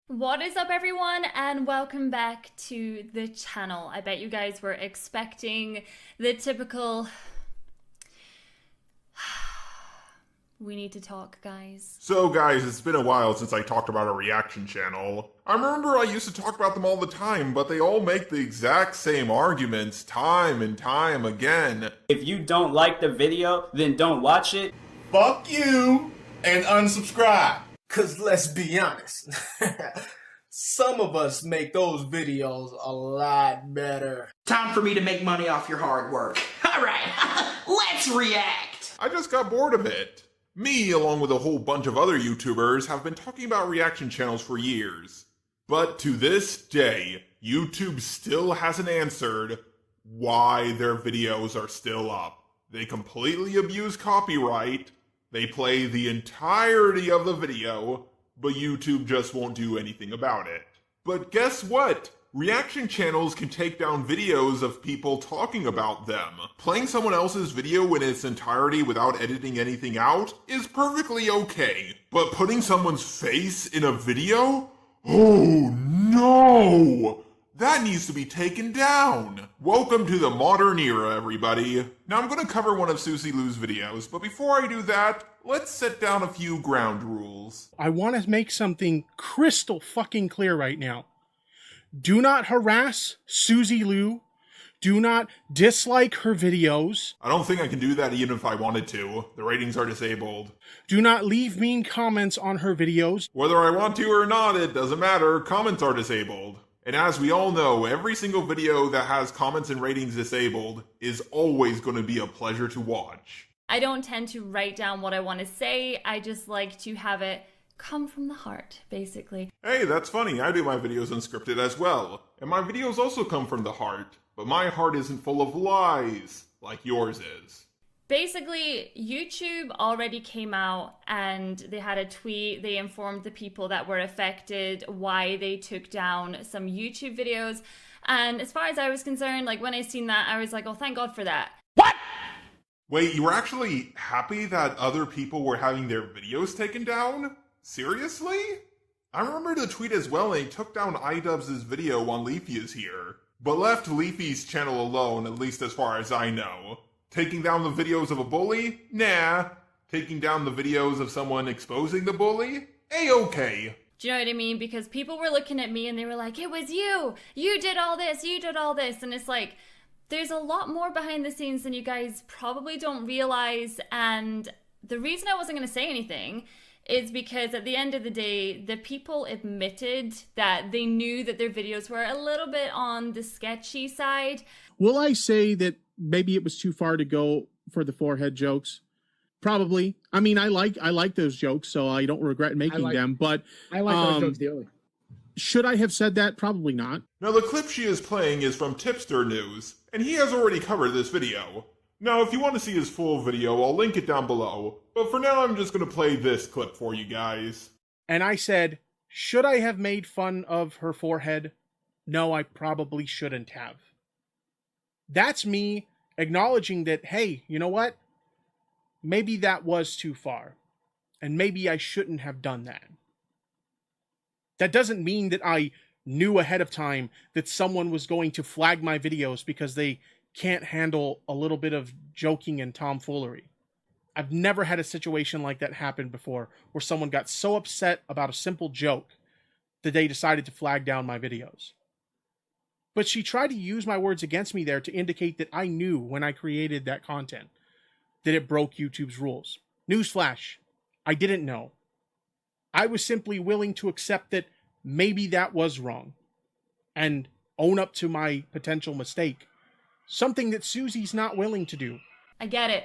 What is up, everyone, and welcome back to the channel. I bet you guys were expecting the typical we need to talk, guys. So guys, it's been a while since I talked about a reaction channel. I remember I used to talk about them all the time, but they all make the exact same arguments time and time again. If you don't like the video, then don't watch it. Fuck you and unsubscribe. Cause let's be honest, some of us make those videos a lot better. Time for me to make money off your hard work. Alright, let's react! I just got bored of it. Me, along with a whole bunch of other YouTubers, have been talking about reaction channels for years. But to this day, YouTube still hasn't answered why their videos are still up. They completely abuse copyright. They play the entirety of the video, but YouTube just won't do anything about it. But guess what? Reaction channels can take down videos of people talking about them. Playing someone else's video in its entirety without editing anything out is perfectly okay. But putting someone's face in a video? Oh no! That needs to be taken down! Welcome to the modern era, everybody. Now I'm going to cover one of Suzy Lu's videos, but before I do that, let's set down a few ground rules. I want to make something crystal fucking clear right now. Do not harass Suzy Lu. Do not dislike her videos. I don't think I can do that even if I wanted to. The ratings are disabled. Do not leave mean comments on her videos. Whether I want to or not, it doesn't matter. Comments are disabled. And as we all know, every single video that has comments and ratings disabled is always going to be a pleasure to watch. I don't tend to write down what I want to say. I just like to have it come from the heart, basically. Hey, that's funny. I do my videos unscripted as well. And my videos also come from the heart. But my heart isn't full of lies like yours is. Basically, YouTube already came out and they had a tweet. They informed the people that were affected why they took down some YouTube videos. And as far as I was concerned, like when I seen that, I was like, oh, thank God for that. What? Wait, you were actually happy that other people were having their videos taken down? Seriously? I remember the tweet as well, and he took down iDubbbz' video on Leafy is Here, but left Leafy's channel alone, at least as far as I know. Taking down the videos of a bully? Nah. Taking down the videos of someone exposing the bully? A-okay. Do you know what I mean? Because people were looking at me and they were like, it was you! You did all this! You did all this! And it's like, there's a lot more behind the scenes than you guys probably don't realize. And the reason I wasn't going to say anything is because at the end of the day, the people admitted that they knew that their videos were a little bit on the sketchy side. Will I say that maybe it was too far to go for the forehead jokes? Probably. I mean, I like those jokes, so I don't regret making them. But I like those jokes dearly. Should I have said that? Probably not. Now the clip she is playing is from Tipster News, and he has already covered this video. Now if you want to see his full video, I'll link it down below, but for now I'm just going to play this clip for you guys. And I said, should I have made fun of her forehead? No, I probably shouldn't have. That's me acknowledging that, hey, you know what? Maybe that was too far. And maybe I shouldn't have done that. That doesn't mean that I knew ahead of time that someone was going to flag my videos because they can't handle a little bit of joking and tomfoolery. I've never had a situation like that happen before where someone got so upset about a simple joke that they decided to flag down my videos. But she tried to use my words against me there to indicate that I knew when I created that content that it broke YouTube's rules. Newsflash, I didn't know. I was simply willing to accept that maybe that was wrong and own up to my potential mistake. Something that Suzy's not willing to do. I get it.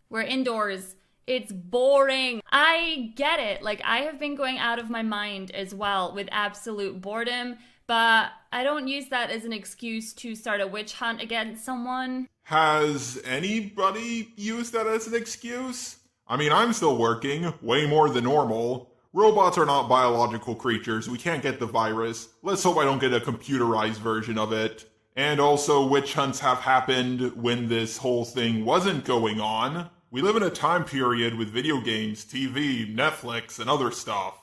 We're indoors. It's boring. I get it. Like, I have been going out of my mind as well with absolute boredom, but I don't use that as an excuse to start a witch hunt against someone. Has anybody used that as an excuse? I mean, I'm still working, way more than normal. Robots are not biological creatures. We can't get the virus. Let's hope I don't get a computerized version of it. And also, witch hunts have happened when this whole thing wasn't going on. We live in a time period with video games, TV, Netflix, and other stuff.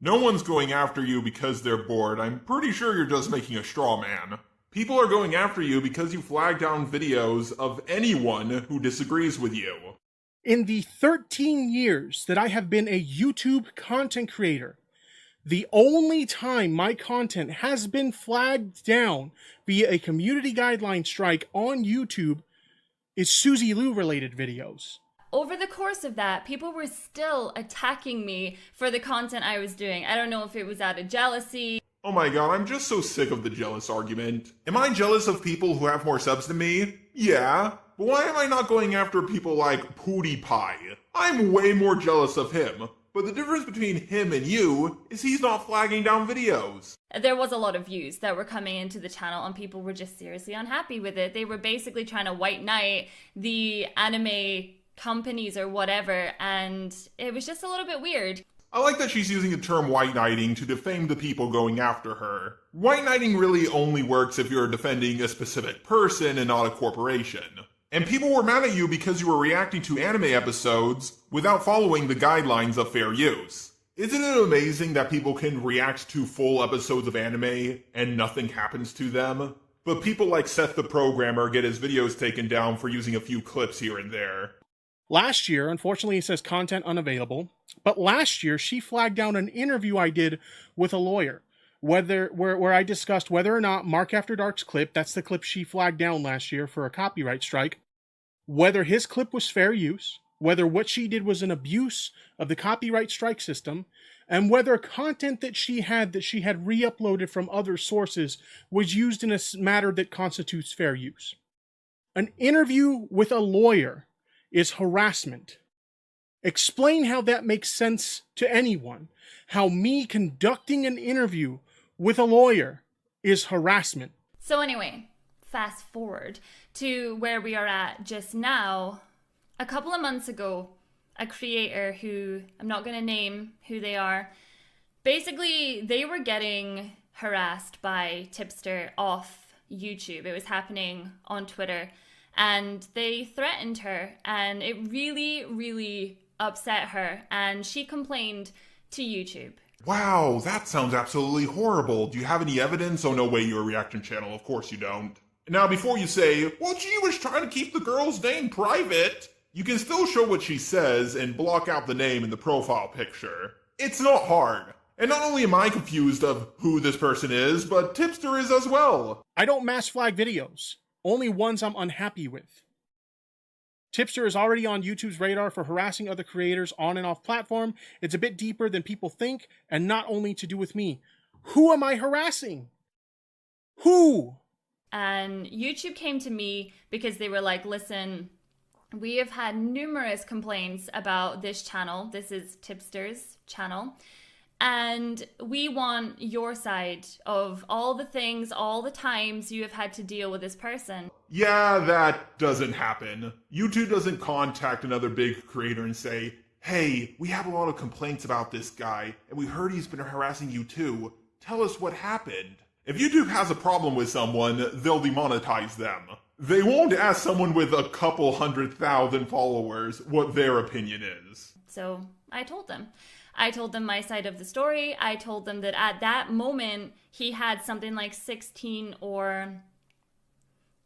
No one's going after you because they're bored. I'm pretty sure you're just making a straw man. People are going after you because you flag down videos of anyone who disagrees with you. In the 13 years that I have been a YouTube content creator, the only time my content has been flagged down via a community guideline strike on YouTube is Suzy Lu related videos. Over the course of that, people were still attacking me for the content I was doing. I don't know if it was out of jealousy. Oh my god, I'm just so sick of the jealous argument. Am I jealous of people who have more subs than me? Yeah. But why am I not going after people like PewDiePie? I'm way more jealous of him. But the difference between him and you is he's not flagging down videos. There was a lot of views that were coming into the channel and people were just seriously unhappy with it. They were basically trying to white knight the anime companies or whatever, and it was just a little bit weird. I like that she's using the term white knighting to defame the people going after her. White knighting really only works if you're defending a specific person and not a corporation. And people were mad at you because you were reacting to anime episodes without following the guidelines of fair use. Isn't it amazing that people can react to full episodes of anime and nothing happens to them? But people like Seth the Programmer get his videos taken down for using a few clips here and there. Last year, unfortunately it says content unavailable, but last year she flagged down an interview I did with a lawyer, where I discussed whether or not Mark After Dark's clip, that's the clip she flagged down last year for a copyright strike, whether his clip was fair use, whether what she did was an abuse of the copyright strike system, and whether content that she had re-uploaded from other sources was used in a matter that constitutes fair use. An interview with a lawyer is harassment. Explain how that makes sense to anyone. How me conducting an interview with a lawyer is harassment. So anyway, fast forward to where we are at just now. A couple of months ago, a creator who I'm not going to name who they are, basically they were getting harassed by Tipster off YouTube. It was happening on Twitter. And they threatened her, and it really, really upset her, and she complained to YouTube. Wow, that sounds absolutely horrible. Do you have any evidence? Oh, no way, you're a reaction channel. Of course you don't. Now, before you say, well, she was trying to keep the girl's name private, you can still show what she says and block out the name in the profile picture. It's not hard. And not only am I confused of who this person is, but Tipster is as well. I don't mass flag videos. Only ones I'm unhappy with. Tipster is already on YouTube's radar for harassing other creators on and off platform. It's a bit deeper than people think, and not only to do with me. Who am I harassing? Who? And YouTube came to me because they were like, listen, we have had numerous complaints about this channel. This is Tipster's channel. And we want your side of all the things, all the times you have had to deal with this person. Yeah, that doesn't happen. YouTube doesn't contact another big creator and say, hey, we have a lot of complaints about this guy, and we heard he's been harassing you too. Tell us what happened. If YouTube has a problem with someone, they'll demonetize them. They won't ask someone with a couple 100,000 followers what their opinion is. So I told them. I told them my side of the story. I told them that at that moment, he had something like 16 or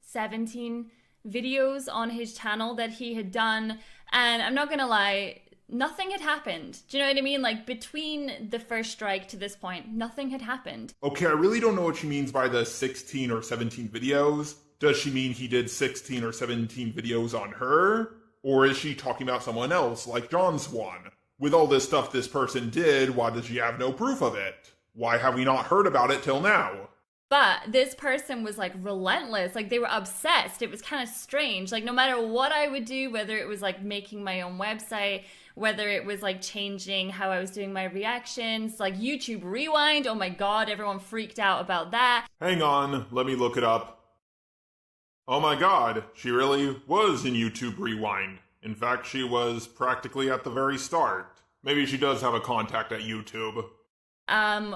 17 videos on his channel that he had done. And I'm not going to lie, nothing had happened. Do you know what I mean? Like, between the first strike to this point, nothing had happened. Okay, I really don't know what she means by the 16 or 17 videos. Does she mean he did 16 or 17 videos on her? Or is she talking about someone else, like John Swan? With all this stuff this person did, why does she have no proof of it? Why have we not heard about it till now? But this person was like relentless, like they were obsessed. It was kind of strange. Like no matter what I would do, whether it was like making my own website, whether it was like changing how I was doing my reactions, like YouTube Rewind, oh my god, everyone freaked out about that. Hang on, let me look it up. Oh my god, she really was in YouTube Rewind. In fact, she was practically at the very start. Maybe she does have a contact at YouTube.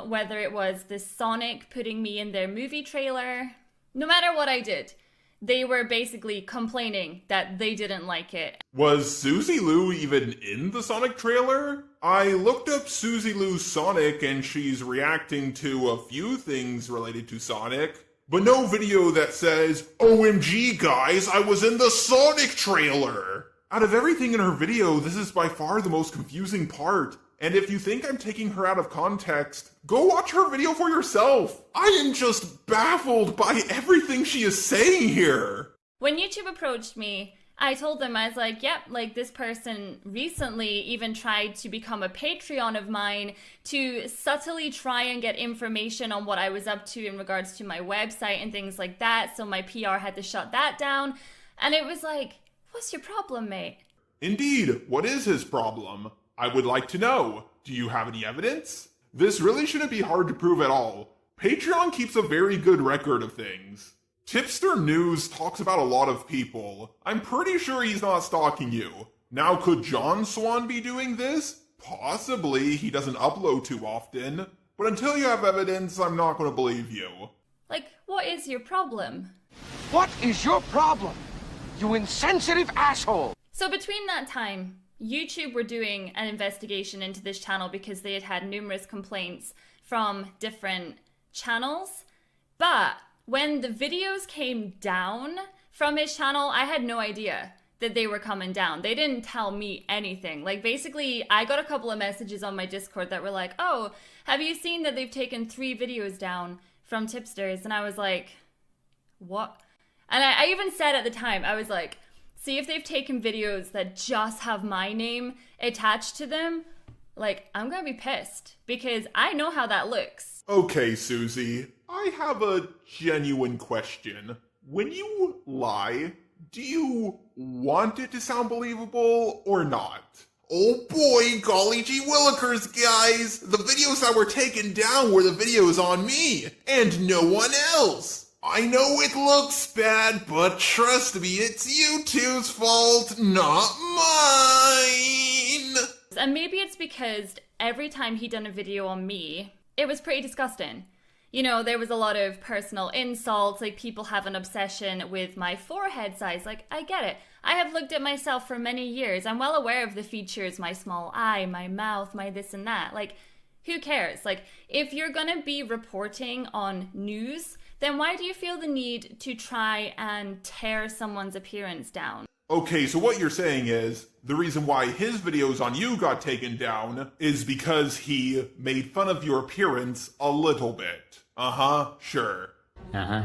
Whether it was the Sonic putting me in their movie trailer, no matter what I did, they were basically complaining that they didn't like it. Was Suzy Lu even in the Sonic trailer? I looked up Suzy Lu's Sonic and she's reacting to a few things related to Sonic, but no video that says, "OMG guys, I was in the Sonic trailer!" Out of everything in her video, this is by far the most confusing part. And if you think I'm taking her out of context, go watch her video for yourself. I am just baffled by everything she is saying here. When YouTube approached me, I told them, I was like, yep, like this person recently even tried to become a Patreon of mine to subtly try and get information on what I was up to in regards to my website and things like that. So my PR had to shut that down. And it was like, what's your problem, mate? Indeed, what is his problem? I would like to know. Do you have any evidence? This really shouldn't be hard to prove at all. Patreon keeps a very good record of things. Tipster News talks about a lot of people. I'm pretty sure he's not stalking you. Now, could John Swan be doing this? Possibly. He doesn't upload too often. But until you have evidence, I'm not going to believe you. Like, what is your problem? What is your problem, you insensitive asshole? So between that time, YouTube were doing an investigation into this channel because they had had numerous complaints from different channels. But when the videos came down from his channel, I had no idea that they were coming down. They didn't tell me anything. Like, basically, I got a couple of messages on my Discord that were like, oh, have you seen that they've taken 3 videos down from tipsters? And I was like, what? And I even said at the time, I was like, see if they've taken videos that just have my name attached to them. Like, I'm gonna be pissed because I know how that looks. Okay, Suzy, I have a genuine question. When you lie, do you want it to sound believable or not? Oh boy, golly gee willikers, guys! The videos that were taken down were the videos on me, and no one else! I know it looks bad, but trust me, it's YouTube's fault, not mine! And maybe it's because every time he done a video on me, it was pretty disgusting. You know, there was a lot of personal insults, like people have an obsession with my forehead size. Like, I get it. I have looked at myself for many years. I'm well aware of the features, my small eye, my mouth, my this and that. Like, who cares? Like, if you're gonna be reporting on news, then why do you feel the need to try and tear someone's appearance down? Okay, so what you're saying is, the reason why his videos on you got taken down is because he made fun of your appearance a little bit. Sure.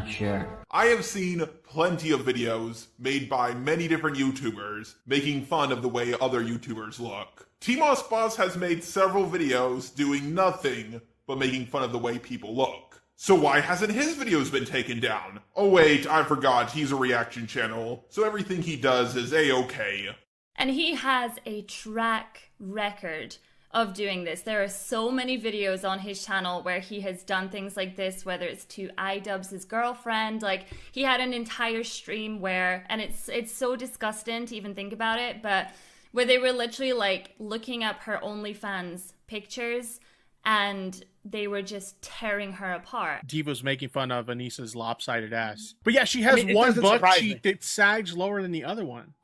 Sure. I have seen plenty of videos made by many different YouTubers making fun of the way other YouTubers look. T-Moss Boss has made several videos doing nothing but making fun of the way people look. So why hasn't his videos been taken down? Oh wait, I forgot, he's a reaction channel, so everything he does is A-okay. And he has a track record of doing this. There are so many videos on his channel where he has done things like this, whether it's to iDubbbz' girlfriend. Like, he had an entire stream where, and it's so disgusting to even think about it, but where they were literally like looking up her OnlyFans pictures and they were just tearing her apart. Diva's making fun of Anissa's lopsided ass. But yeah, she has one butt cheek that sags lower than the other one.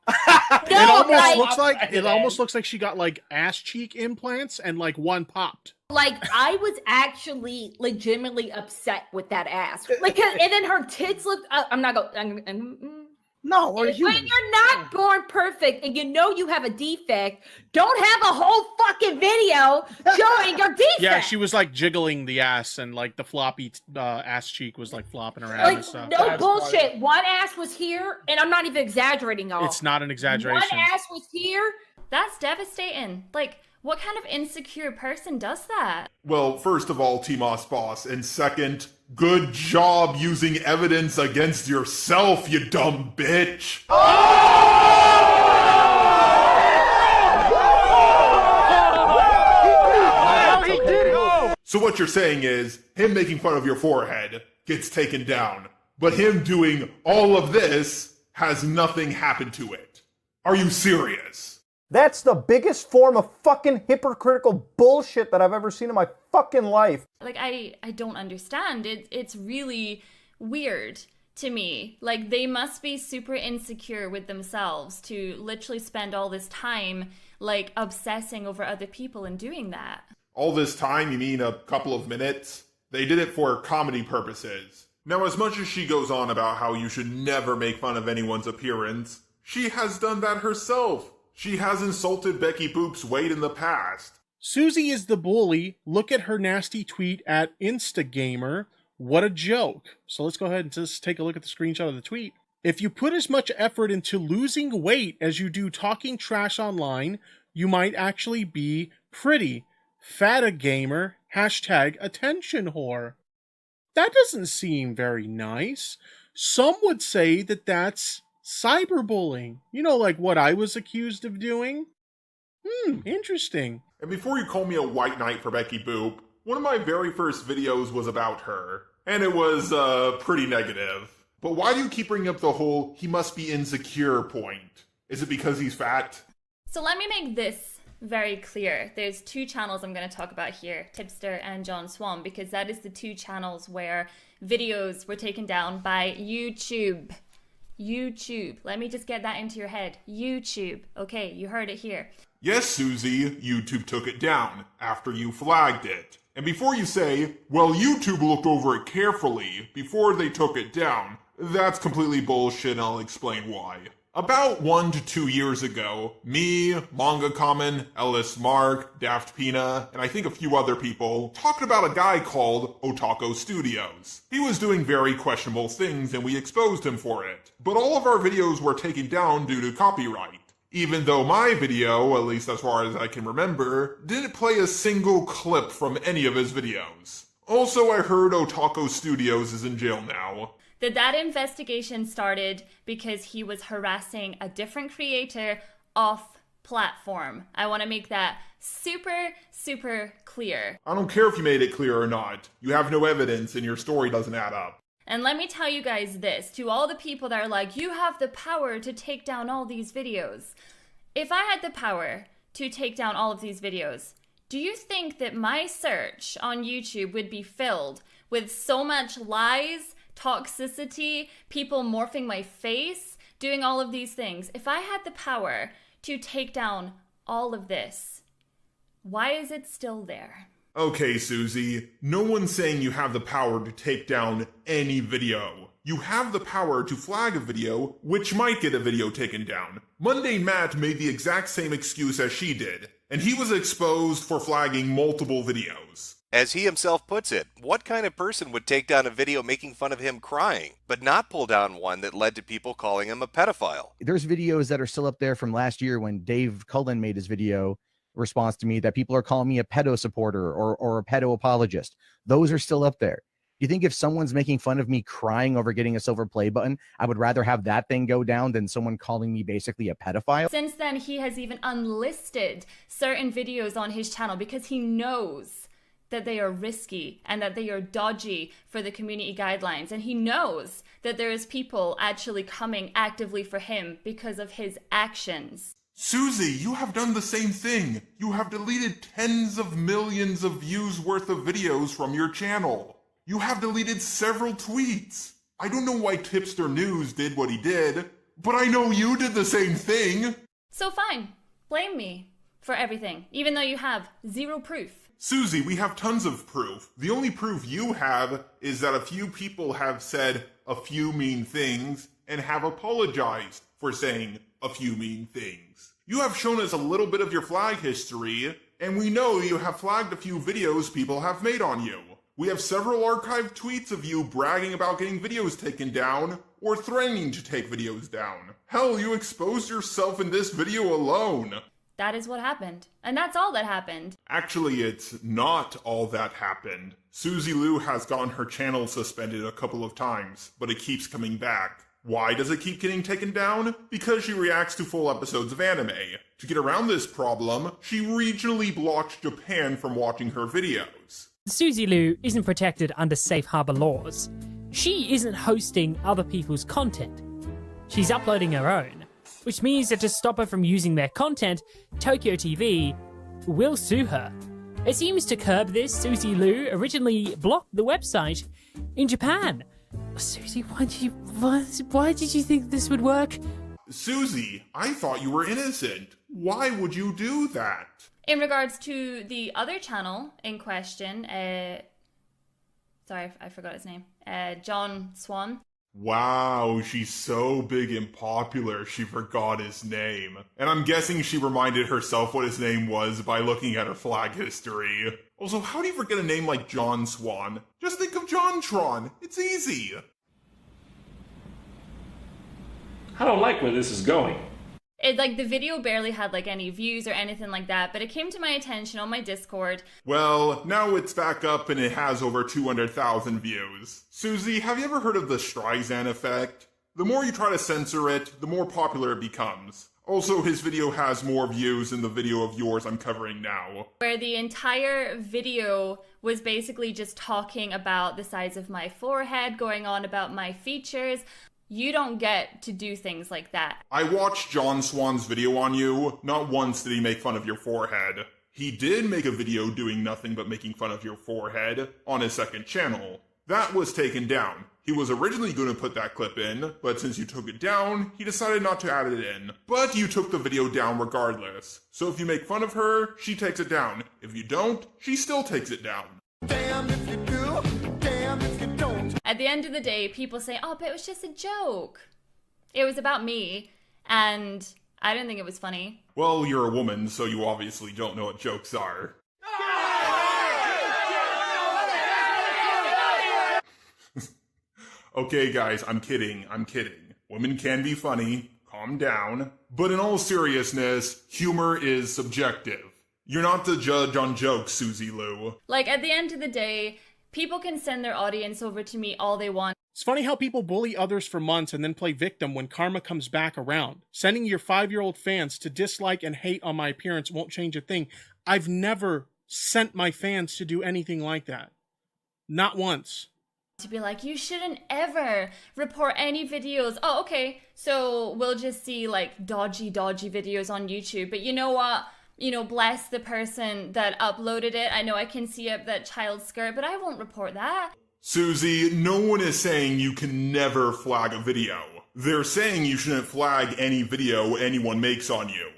It almost looks like she got like ass cheek implants and like one popped. Like, I was actually legitimately upset with that ass. Like, and then her tits looked. I'm not going. No, or when you're not born perfect and you know you have a defect, don't have a whole fucking video showing your defect. Yeah, she was like jiggling the ass and like the floppy ass cheek was like flopping around like, and stuff. No That's bullshit. Funny. One ass was here, and I'm not even exaggerating, y'all. It's not an exaggeration. One ass was here. That's devastating. Like, what kind of insecure person does that? Well, first of all, T-Moss Boss, and second, good job using evidence against yourself, you dumb bitch! So what you're saying is, him making fun of your forehead gets taken down, but him doing all of this has nothing happen to it. Are you serious? That's the biggest form of fucking hypocritical bullshit that I've ever seen in my fucking life. Like, I don't understand. It's really weird to me. Like, they must be super insecure with themselves to literally spend all this time, like, obsessing over other people and doing that. All this time, you mean a couple of minutes? They did it for comedy purposes. Now, as much as she goes on about how you should never make fun of anyone's appearance, she has done that herself. She has insulted Becky Boop's weight in the past. Suzy is the bully. Look at her nasty tweet at Instagamer. What a joke. So let's go ahead and just take a look at the screenshot of the tweet. If you put as much effort into losing weight as you do talking trash online, you might actually be pretty. Fata gamer. #attention whore. That doesn't seem very nice. Some would say that that's cyberbullying. You know, like what I was accused of doing? Interesting. And before you call me a white knight for Becky Boop, one of my very first videos was about her. And it was, pretty negative. But why do you keep bringing up the whole he must be insecure point? Is it because he's fat? So let me make this very clear. There's two channels I'm going to talk about here, Tipster and John Swan, because that is the two channels where videos were taken down by YouTube. YouTube. Let me just get that into your head. YouTube. Okay, you heard it here. Yes, Suzy, YouTube took it down after you flagged it. And before you say, well, YouTube looked over it carefully before they took it down, that's completely bullshit and I'll explain why. About 1 to 2 years ago, me, Manga Common, Ellis Mark, Daft Pina, and I think a few other people talked about a guy called Otaku Studios. He was doing very questionable things and we exposed him for it. But all of our videos were taken down due to copyright. Even though my video, at least as far as I can remember, didn't play a single clip from any of his videos. Also, I heard Otaku Studios is in jail now. That investigation started because he was harassing a different creator off platform. I want to make that super, super clear. I don't care if you made it clear or not. You have no evidence and your story doesn't add up. And let me tell you guys this, to all the people that are like, you have the power to take down all these videos. If I had the power to take down all of these videos, do you think that my search on YouTube would be filled with so much lies, toxicity, people morphing my face, doing all of these things? If I had the power to take down all of this, why is it still there? Okay, Suzy, no one's saying you have the power to take down any video. You have the power to flag a video, which might get a video taken down. Mundane Matt made the exact same excuse as she did, and he was exposed for flagging multiple videos. As he himself puts it, what kind of person would take down a video making fun of him crying, but not pull down one that led to people calling him a pedophile? There's videos that are still up there from last year when Dave Cullen made his video response to me that people are calling me a pedo supporter or a pedo apologist. Those are still up there. Do you think if someone's making fun of me crying over getting a silver play button, I would rather have that thing go down than someone calling me basically a pedophile? Since then, he has even unlisted certain videos on his channel because he knows that they are risky and that they are dodgy for the community guidelines. And he knows that there is people actually coming actively for him because of his actions. Suzy, you have done the same thing. You have deleted tens of millions of views worth of videos from your channel. You have deleted several tweets. I don't know why Tipster News did what he did, but I know you did the same thing. So fine, blame me for everything, even though you have zero proof. Suzy, we have tons of proof. The only proof you have is that a few people have said a few mean things and have apologized for saying a few mean things. You have shown us a little bit of your flag history, and we know you have flagged a few videos people have made on you. We have several archived tweets of you bragging about getting videos taken down or threatening to take videos down. Hell, you exposed yourself in this video alone. That is what happened. And that's all that happened. Actually, it's not all that happened. Suzy Lu has gotten her channel suspended a couple of times, but it keeps coming back. Why does it keep getting taken down? Because she reacts to full episodes of anime. To get around this problem, she regionally blocked Japan from watching her videos. Suzy Lu isn't protected under safe harbor laws. She isn't hosting other people's content. She's uploading her own, which means that to stop her from using their content, Tokyo TV will sue her. It seems to curb this, Suzy Lu originally blocked the website in Japan. Suzy, why did you think this would work? Suzy, I thought you were innocent. Why would you do that? In regards to the other channel in question, sorry, I forgot his name. John Swan. Wow, she's so big and popular, she forgot his name. And I'm guessing she reminded herself what his name was by looking at her flag history. Also, how do you forget a name like John Swan? Just think of JonTron. It's easy. I don't like where this is going. The video barely had any views or anything like that, but it came to my attention on my Discord. Well, now it's back up and it has over 200,000 views. Suzy, have you ever heard of the Streisand effect? The more you try to censor it, the more popular it becomes. Also, his video has more views than the video of yours I'm covering now. Where the entire video was basically just talking about the size of my forehead, going on about my features. You don't get to do things like that. I watched John Swan's video on you. Not once did he make fun of your forehead. He did make a video doing nothing but making fun of your forehead on his second channel. That was taken down. He was originally going to put that clip in, but since you took it down, he decided not to add it in. But you took the video down regardless. So if you make fun of her, she takes it down. If you don't, she still takes it down. Damn if you do, damn if you don't. At the end of the day, people say, oh, but it was just a joke. It was about me, and I didn't think it was funny. Well, you're a woman, so you obviously don't know what jokes are. Okay, guys, I'm kidding. Women can be funny. Calm down. But in all seriousness, humor is subjective. You're not the judge on jokes, Suzy Lu. At the end of the day, people can send their audience over to me all they want. It's funny how people bully others for months and then play victim when karma comes back around. Sending your 5-year-old fans to dislike and hate on my appearance won't change a thing. I've never sent my fans to do anything like that. Not once. To be like, you shouldn't ever report any videos. Oh, okay, so we'll just see dodgy videos on YouTube. But you know what? Bless the person that uploaded it. I know I can see up that child's skirt, but I won't report that. Suzy, no one is saying you can never flag a video. They're saying you shouldn't flag any video anyone makes on you.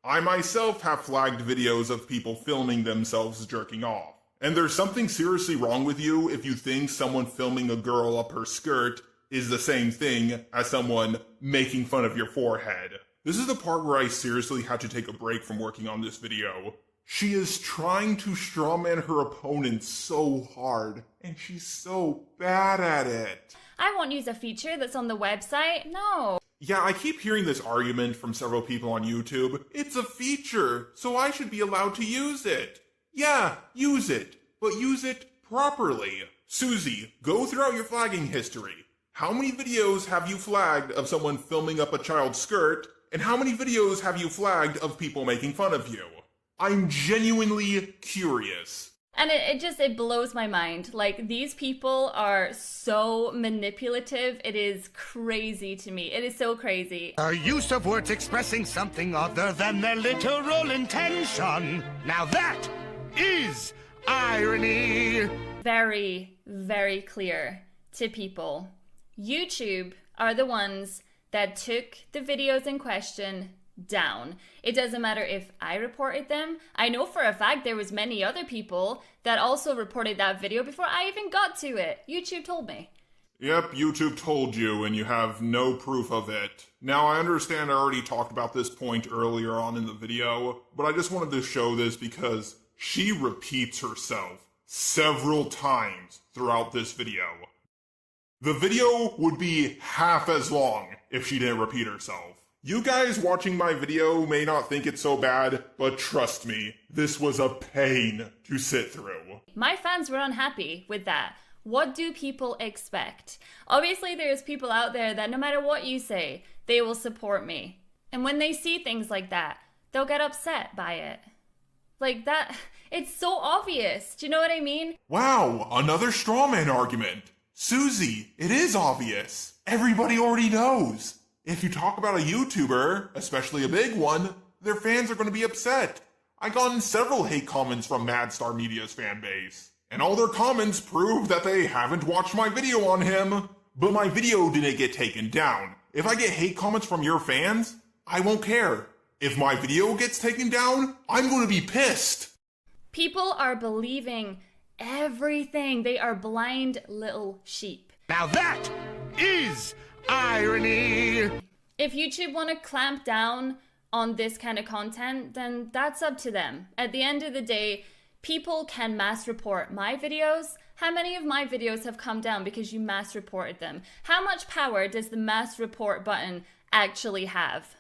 I myself have flagged videos of people filming themselves jerking off. And there's something seriously wrong with you if you think someone filming a girl up her skirt is the same thing as someone making fun of your forehead. This is the part where I seriously had to take a break from working on this video. She is trying to strawman her opponent so hard, and she's so bad at it. I won't use a feature that's on the website, no. Yeah, I keep hearing this argument from several people on YouTube. It's a feature, so I should be allowed to use it. Yeah, use it, but use it properly. Suzy, go throughout your flagging history. How many videos have you flagged of someone filming up a child's skirt? And how many videos have you flagged of people making fun of you? I'm genuinely curious. And it blows my mind. These people are so manipulative. It is crazy to me. It is so crazy. A use of words expressing something other than their literal intention. Now that is irony. Very, very clear to people. YouTube are the ones that took the videos in question down. It doesn't matter if I reported them. I know for a fact there was many other people that also reported that video before I even got to it. YouTube told me. Yep, YouTube told you, and you have no proof of it. Now, I understand I already talked about this point earlier on in the video, but I just wanted to show this because she repeats herself several times throughout this video. The video would be half as long if she didn't repeat herself. You guys watching my video may not think it's so bad, but trust me, this was a pain to sit through. My fans were unhappy with that. What do people expect? Obviously, there's people out there that no matter what you say, they will support me. And when they see things like that, they'll get upset by it. It's so obvious. Do you know what I mean? Wow, another strawman argument. Suzy, it is obvious. Everybody already knows. If you talk about a YouTuber, especially a big one, their fans are going to be upset. I gotten several hate comments from Madstar Media's fan base. And all their comments prove that they haven't watched my video on him. But my video didn't get taken down. If I get hate comments from your fans, I won't care. If my video gets taken down, I'm going to be pissed. People are believing everything. They are blind little sheep. Now that is irony. If YouTube want to clamp down on this kind of content, then that's up to them. At the end of the day, people can mass report my videos. How many of my videos have come down because you mass reported them? How much power does the mass report button actually have?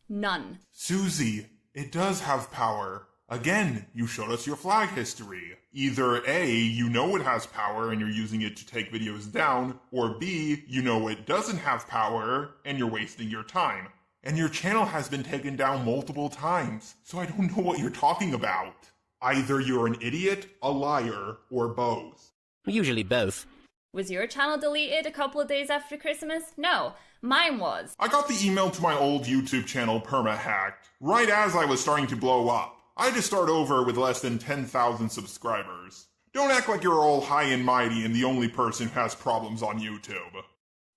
None. Suzy, it does have power. Again, you showed us your flag history. Either A, you know it has power and you're using it to take videos down, or B, you know it doesn't have power and you're wasting your time. And your channel has been taken down multiple times, so I don't know what you're talking about. Either you're an idiot, a liar, or both. Usually both. Was your channel deleted a couple of days after Christmas? No, mine was. I got the email to my old YouTube channel perma-hacked right as I was starting to blow up. I had to start over with less than 10,000 subscribers. Don't act like you're all high and mighty and the only person who has problems on YouTube.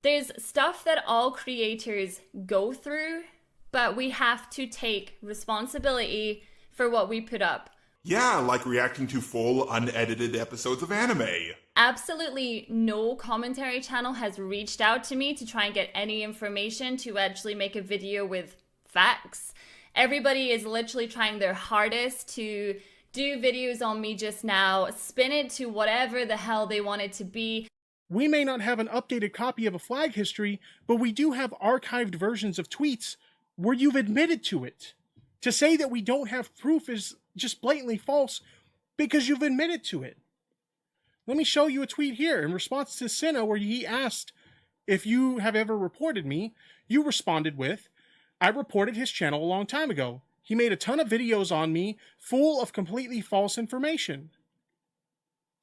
There's stuff that all creators go through, but we have to take responsibility for what we put up. Yeah, like reacting to full, unedited episodes of anime. Absolutely no commentary channel has reached out to me to try and get any information to actually make a video with facts. Everybody is literally trying their hardest to do videos on me just now, spin it to whatever the hell they want it to be. We may not have an updated copy of a flag history, but we do have archived versions of tweets where you've admitted to it. To say that we don't have proof is just blatantly false because you've admitted to it. Let me show you a tweet here in response to Cinna where he asked if you have ever reported me. You responded with, I reported his channel a long time ago. He made a ton of videos on me full of completely false information.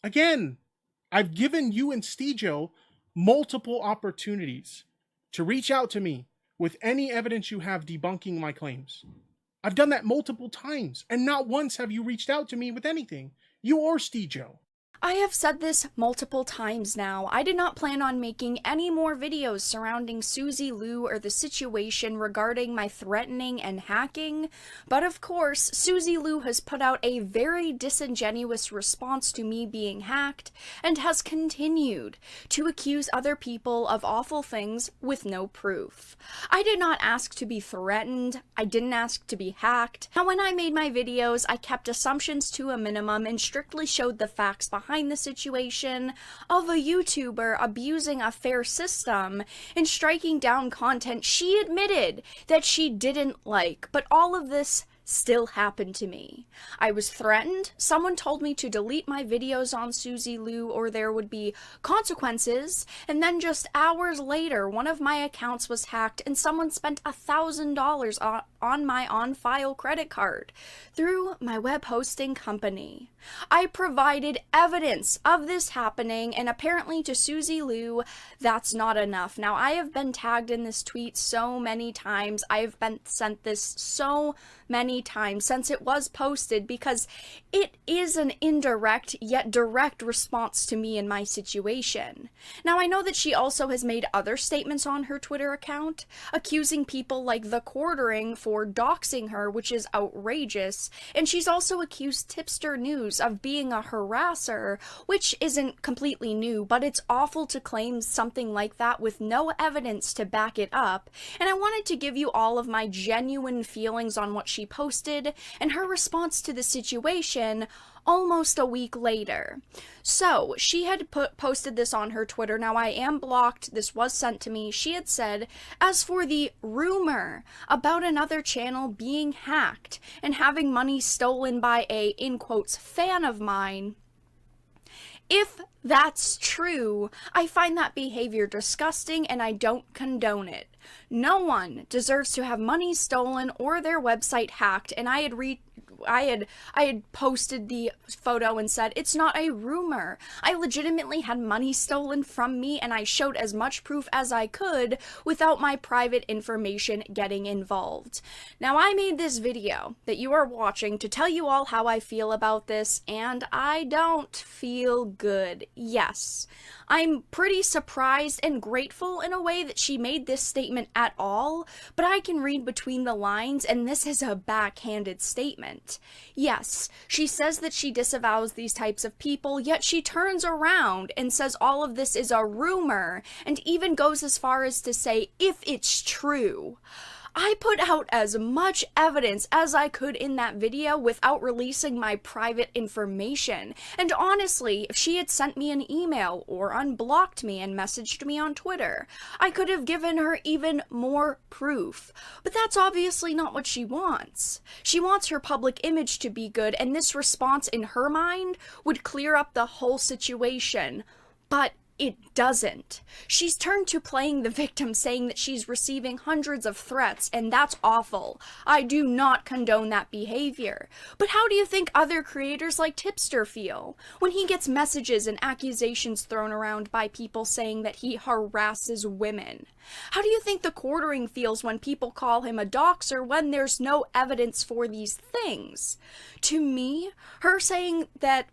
Again, I've given you and Stejo multiple opportunities to reach out to me with any evidence you have debunking my claims. I've done that multiple times, and not once have you reached out to me with anything. You or Stejo. I have said this multiple times now. I did not plan on making any more videos surrounding Suzy Lu or the situation regarding my threatening and hacking, but of course, Suzy Lu has put out a very disingenuous response to me being hacked, and has continued to accuse other people of awful things with no proof. I did not ask to be threatened, I didn't ask to be hacked. Now when I made my videos, I kept assumptions to a minimum and strictly showed the facts behind the situation of a YouTuber abusing a fair system and striking down content she admitted that she didn't like, but all of this still happened to me. I was threatened, someone told me to delete my videos on Suzy Lu or there would be consequences, and then just hours later one of my accounts was hacked and someone spent $1,000 on my on-file credit card through my web hosting company. I provided evidence of this happening, and apparently to Suzy Lu, that's not enough. Now, I have been tagged in this tweet so many times. I have been sent this so many times since it was posted because it is an indirect yet direct response to me and my situation. Now, I know that she also has made other statements on her Twitter account, accusing people like The Quartering for doxing her, which is outrageous, and she's also accused Tipster News of being a harasser, which isn't completely new, but it's awful to claim something like that with no evidence to back it up, and I wanted to give you all of my genuine feelings on what she posted and her response to the situation almost a week later. So, she had posted this on her Twitter. Now, I am blocked. This was sent to me. She had said, as for the rumor about another channel being hacked and having money stolen by a, in quotes, fan of mine, if that's true, I find that behavior disgusting and I don't condone it. No one deserves to have money stolen or their website hacked, and I had posted the photo and said, it's not a rumor. I legitimately had money stolen from me and I showed as much proof as I could without my private information getting involved. Now, I made this video that you are watching to tell you all how I feel about this, and I don't feel good. Yes, I'm pretty surprised and grateful in a way that she made this statement at all, but I can read between the lines, and this is a backhanded statement. Yes, she says that she disavows these types of people, yet she turns around and says all of this is a rumor, and even goes as far as to say, if it's true. I put out as much evidence as I could in that video without releasing my private information. And honestly, if she had sent me an email or unblocked me and messaged me on Twitter, I could have given her even more proof. But that's obviously not what she wants. She wants her public image to be good, and this response in her mind would clear up the whole situation. But it doesn't. She's turned to playing the victim, saying that she's receiving hundreds of threats, and that's awful. I do not condone that behavior. But how do you think other creators like Tipster feel when he gets messages and accusations thrown around by people saying that he harasses women? How do you think the quartering feels when people call him a doxer when there's no evidence for these things? To me, her saying that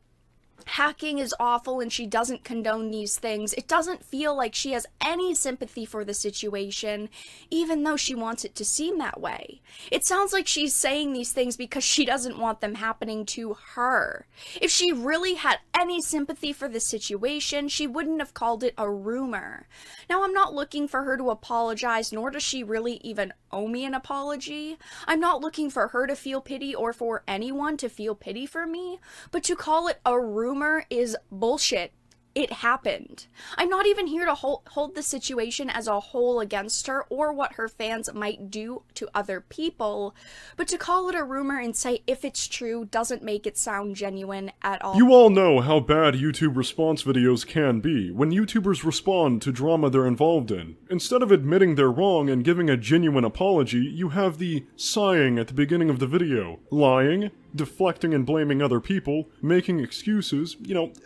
hacking is awful and she doesn't condone these things, it doesn't feel like she has any sympathy for the situation, even though she wants it to seem that way. It sounds like she's saying these things because she doesn't want them happening to her. If she really had any sympathy for the situation, she wouldn't have called it a rumor. Now, I'm not looking for her to apologize, nor does she really even owe me an apology. I'm not looking for her to feel pity or for anyone to feel pity for me, but to call it a rumor is bullshit. It happened. I'm not even here to hold the situation as a whole against her or what her fans might do to other people, but to call it a rumor and say if it's true doesn't make it sound genuine at all. You all know how bad YouTube response videos can be when YouTubers respond to drama they're involved in. Instead of admitting they're wrong and giving a genuine apology, you have the sighing at the beginning of the video, lying, deflecting and blaming other people, making excuses,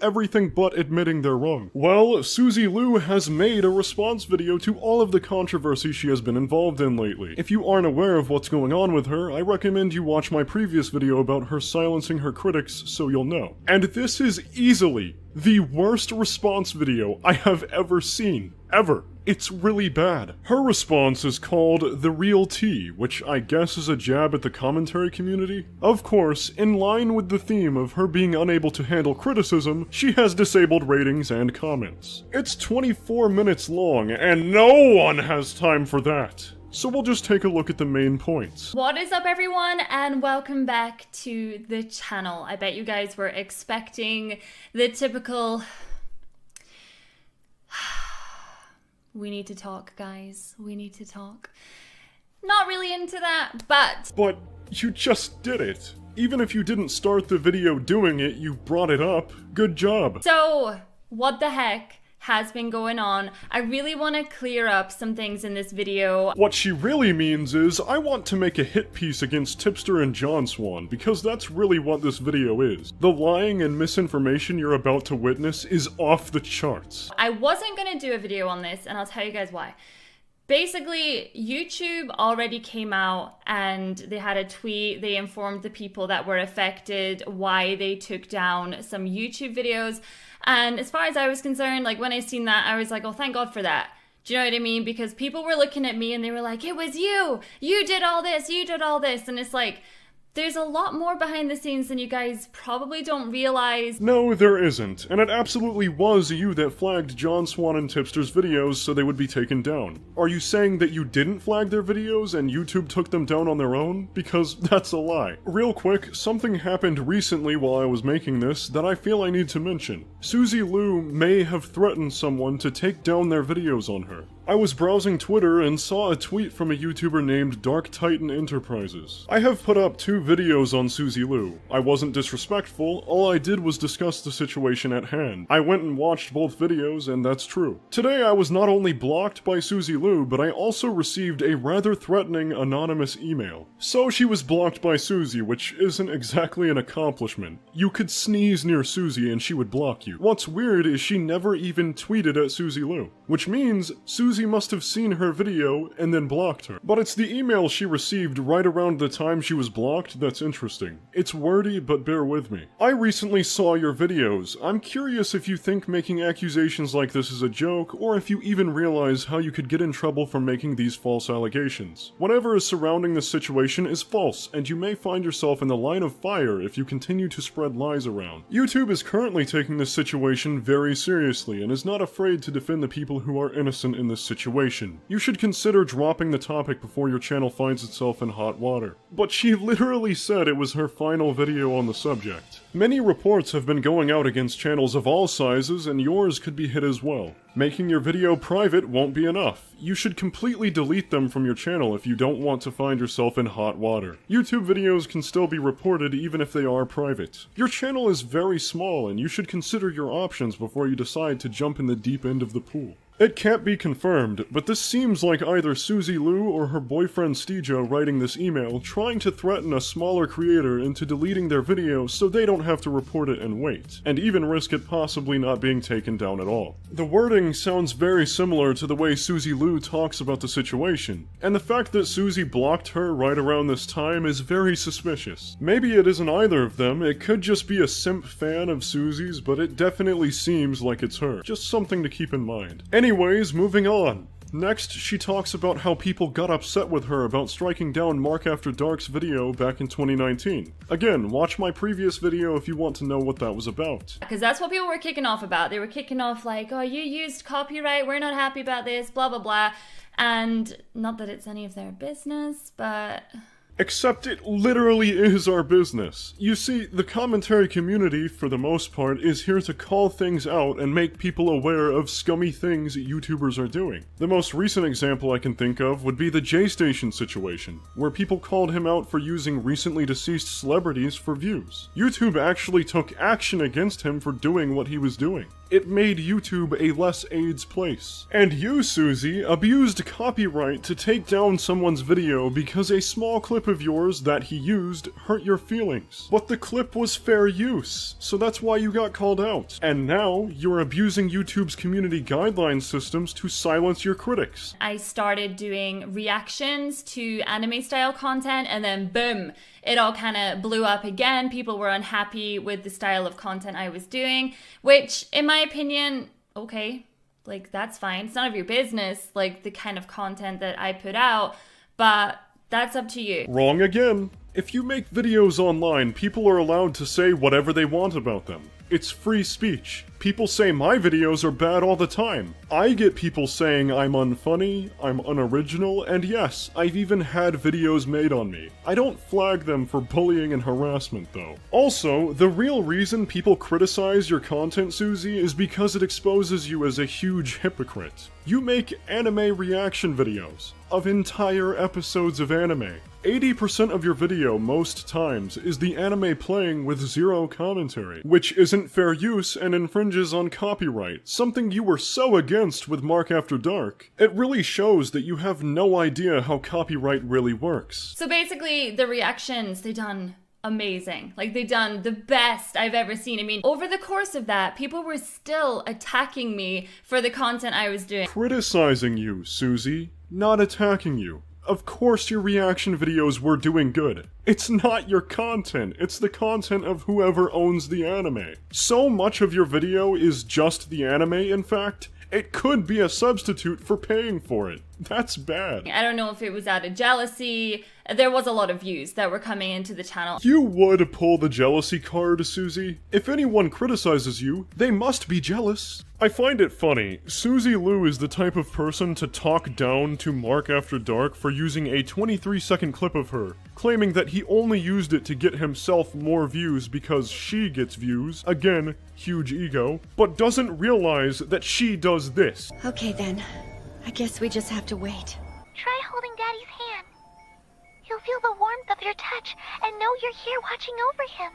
everything but admitting they're wrong. Well, Suzy Lu has made a response video to all of the controversy she has been involved in lately. If you aren't aware of what's going on with her, I recommend you watch my previous video about her silencing her critics so you'll know. And this is easily the worst response video I have ever seen. Ever. It's really bad. Her response is called The Real Tea, which I guess is a jab at the commentary community. Of course, in line with the theme of her being unable to handle criticism, she has disabled ratings and comments. It's 24 minutes long, and no one has time for that. So we'll just take a look at the main points. What is up, everyone, and welcome back to the channel. I bet you guys were expecting the typical we need to talk, guys. We need to talk. Not really into that, but... But you just did it. Even if you didn't start the video doing it, you brought it up. Good job. So, what the heck has been going on? I really want to clear up some things in this video. What she really means is, I want to make a hit piece against Tipster and John Swan, because that's really what this video is. The lying and misinformation you're about to witness is off the charts. I wasn't going to do a video on this, and I'll tell you guys why. Basically, YouTube already came out and they had a tweet. They informed the people that were affected why they took down some YouTube videos. And as far as I was concerned, like when I seen that, I was like, oh, thank God for that. Do you know what I mean? Because people were looking at me and they were like, it was you. You did all this. You did all this. And it's like, there's a lot more behind the scenes than you guys probably don't realize. No, there isn't. And it absolutely was you that flagged John Swan and Tipster's videos so they would be taken down. Are you saying that you didn't flag their videos and YouTube took them down on their own? Because that's a lie. Real quick, something happened recently while I was making this that I feel I need to mention. Suzy Lu may have threatened someone to take down their videos on her. I was browsing Twitter and saw a tweet from a YouTuber named Dark Titan Enterprises. I have put up 2 videos on Suzy Lu. I wasn't disrespectful, all I did was discuss the situation at hand. I went and watched both videos, and that's true. Today I was not only blocked by Suzy Lu, but I also received a rather threatening anonymous email. So she was blocked by Suzy, which isn't exactly an accomplishment. You could sneeze near Suzy and she would block you. What's weird is she never even tweeted at Suzy Lu, which means Suzy Suzy must have seen her video and then blocked her. But it's the email she received right around the time she was blocked that's interesting. It's wordy, but bear with me. I recently saw your videos. I'm curious if you think making accusations like this is a joke, or if you even realize how you could get in trouble for making these false allegations. Whatever is surrounding this situation is false, and you may find yourself in the line of fire if you continue to spread lies around. YouTube is currently taking this situation very seriously and is not afraid to defend the people who are innocent in this situation. You should consider dropping the topic before your channel finds itself in hot water. But she literally said it was her final video on the subject. Many reports have been going out against channels of all sizes, and yours could be hit as well. Making your video private won't be enough. You should completely delete them from your channel if you don't want to find yourself in hot water. YouTube videos can still be reported even if they are private. Your channel is very small, and you should consider your options before you decide to jump in the deep end of the pool. It can't be confirmed, but this seems like either Suzy Lu or her boyfriend Stejo writing this email, trying to threaten a smaller creator into deleting their video so they don't have to report it and wait, and even risk it possibly not being taken down at all. The wording sounds very similar to the way Suzy Lu talks about the situation, and the fact that Suzy blocked her right around this time is very suspicious. Maybe it isn't either of them, it could just be a simp fan of Suzy's, but it definitely seems like it's her. Just something to keep in mind. Anyways, moving on. Next, she talks about how people got upset with her about striking down Mark After Dark's video back in 2019. Again, watch my previous video if you want to know what that was about. Because that's what people were kicking off about. They were kicking off like, oh, you used copyright, we're not happy about this, blah, blah, blah. And not that it's any of their business, but... Except it literally is our business. You see, the commentary community, for the most part, is here to call things out and make people aware of scummy things YouTubers are doing. The most recent example I can think of would be the J-Station situation, where people called him out for using recently deceased celebrities for views. YouTube actually took action against him for doing what he was doing. It made YouTube a less AIDS place. And you, Suzy, abused copyright to take down someone's video because a small clip of yours that he used hurt your feelings. But the clip was fair use, so that's why you got called out. And now, you're abusing YouTube's community guideline systems to silence your critics. I started doing reactions to anime-style content, and then boom, it all kind of blew up again. People were unhappy with the style of content I was doing, which, in my opinion, okay, like, that's fine. It's none of your business, like, the kind of content that I put out, but that's up to you. Wrong again. If you make videos online, people are allowed to say whatever they want about them. It's free speech. People say my videos are bad all the time. I get people saying I'm unfunny, I'm unoriginal, and yes, I've even had videos made on me. I don't flag them for bullying and harassment though. Also, the real reason people criticize your content, Suzy, is because it exposes you as a huge hypocrite. You make anime reaction videos of entire episodes of anime. 80% of your video, most times, is the anime playing with zero commentary, which isn't fair use and infringes on copyright, something you were so against with Mark After Dark. It really shows that you have no idea how copyright really works. So basically, the reactions, they done amazing. Like, they done the best I've ever seen. I mean, over the course of that, people were still attacking me for the content I was doing. Criticizing you, Suzy, not attacking you. Of course your reaction videos were doing good. It's not your content, it's the content of whoever owns the anime. So much of your video is just the anime, in fact, it could be a substitute for paying for it. That's bad. I don't know if it was out of jealousy. There was a lot of views that were coming into the channel. You would pull the jealousy card, Suzy. If anyone criticizes you, they must be jealous. I find it funny. Suzy Lu is the type of person to talk down to Mark After Dark for using a 23-second clip of her, claiming that he only used it to get himself more views because she gets views, again, huge ego, but doesn't realize that she does this. Okay then, I guess we just have to wait. Try holding Daddy's hand. You'll feel the warmth of your touch and know you're here watching over him.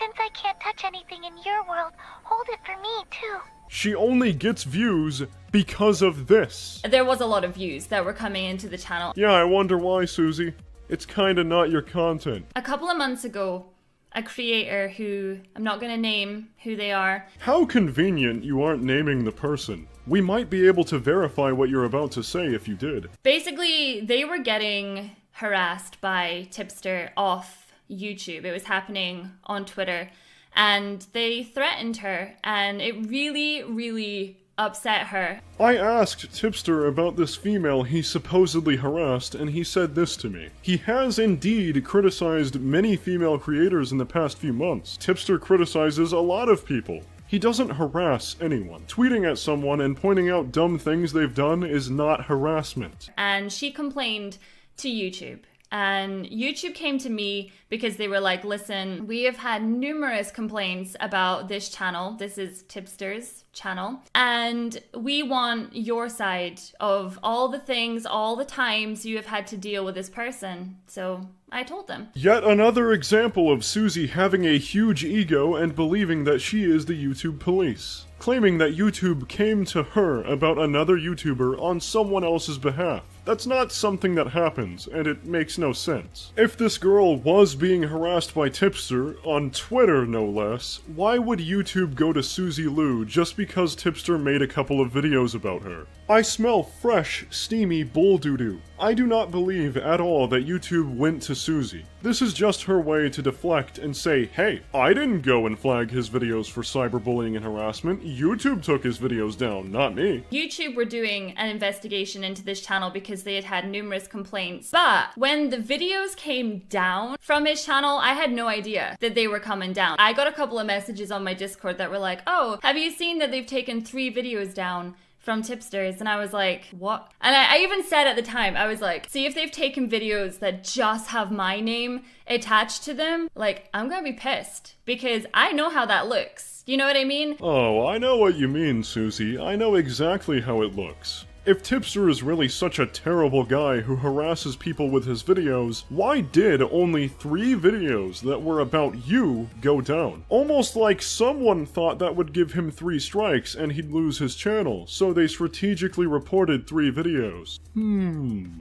Since I can't touch anything in your world, hold it for me too. She only gets views because of this. There was a lot of views that were coming into the channel. Yeah, I wonder why, Suzy. It's kinda not your content. A couple of months ago, a creator who, I'm not gonna name who they are. How convenient you aren't naming the person. We might be able to verify what you're about to say if you did. Basically, they were getting harassed by Tipster off YouTube. It was happening on Twitter, and they threatened her, and it really, really upset her. I asked Tipster about this female he supposedly harassed, and he said this to me. He has indeed criticized many female creators in the past few months. Tipster criticizes a lot of people. He doesn't harass anyone. Tweeting at someone and pointing out dumb things they've done is not harassment. And she complained to YouTube. And YouTube came to me because they were like, listen, we have had numerous complaints about this channel. This is Tipster's channel. And we want your side of all the things, all the times you have had to deal with this person. So I told them. Yet another example of Suzy having a huge ego and believing that she is the YouTube police. Claiming that YouTube came to her about another YouTuber on someone else's behalf. That's not something that happens, and it makes no sense. If this girl was being harassed by Tipster, on Twitter no less, why would YouTube go to Suzy Lu just because Tipster made a couple of videos about her? I smell fresh, steamy bull doo-doo. I do not believe at all that YouTube went to Suzy. This is just her way to deflect and say, hey, I didn't go and flag his videos for cyberbullying and harassment. YouTube took his videos down, not me. YouTube were doing an investigation into this channel because they had had numerous complaints. But when the videos came down from his channel, I had no idea that they were coming down. I got a couple of messages on my Discord that were like, oh, have you seen that they've taken 3 videos down from Tipsters? And I was like, what? And I even said at the time, I was like, see, if they've taken videos that just have my name attached to them, like, I'm gonna be pissed because I know how that looks. You know what I mean? Oh, I know what you mean, Suzy. I know exactly how it looks. If Tipster is really such a terrible guy who harasses people with his videos, why did only 3 videos that were about you go down? Almost like someone thought that would give him 3 strikes and he'd lose his channel, so they strategically reported 3 videos.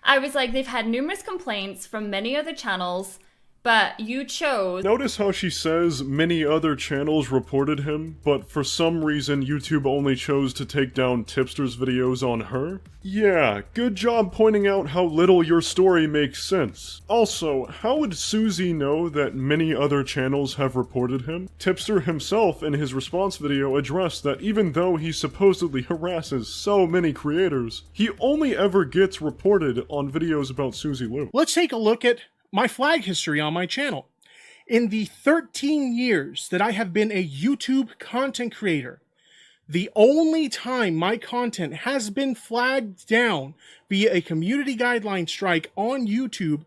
I was like, they've had numerous complaints from many other channels, but you chose... Notice how she says many other channels reported him, but for some reason YouTube only chose to take down Tipster's videos on her? Yeah, good job pointing out how little your story makes sense. Also, how would Suzy know that many other channels have reported him? Tipster himself in his response video addressed that even though he supposedly harasses so many creators, he only ever gets reported on videos about Suzy Lu. Let's take a look at my flag history on my channel. In the 13 years that I have been a YouTube content creator, the only time my content has been flagged down via a community guideline strike on YouTube